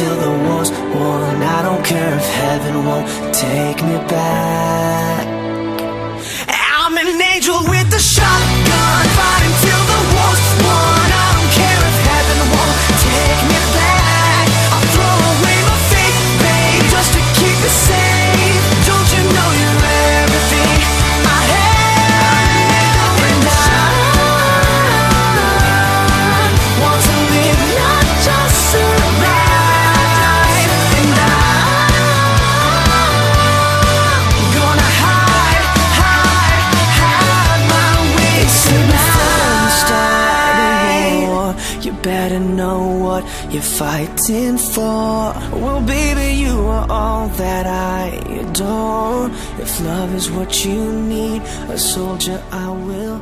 till the war's won. I don't care if heaven won't take me back. I'm an angel with a shotgun, fighting till the war's won. I don't care if heaven won't take me back. I'll throw away my faith, babe, just to keep it safe. Don't you know you're everything I have? And I want to live, not just survive. And I'm gonna hide my way tonight. Start a war, you better know what you're fighting for. Well, baby, you are all that I adore. If love is what you need, a soldier I will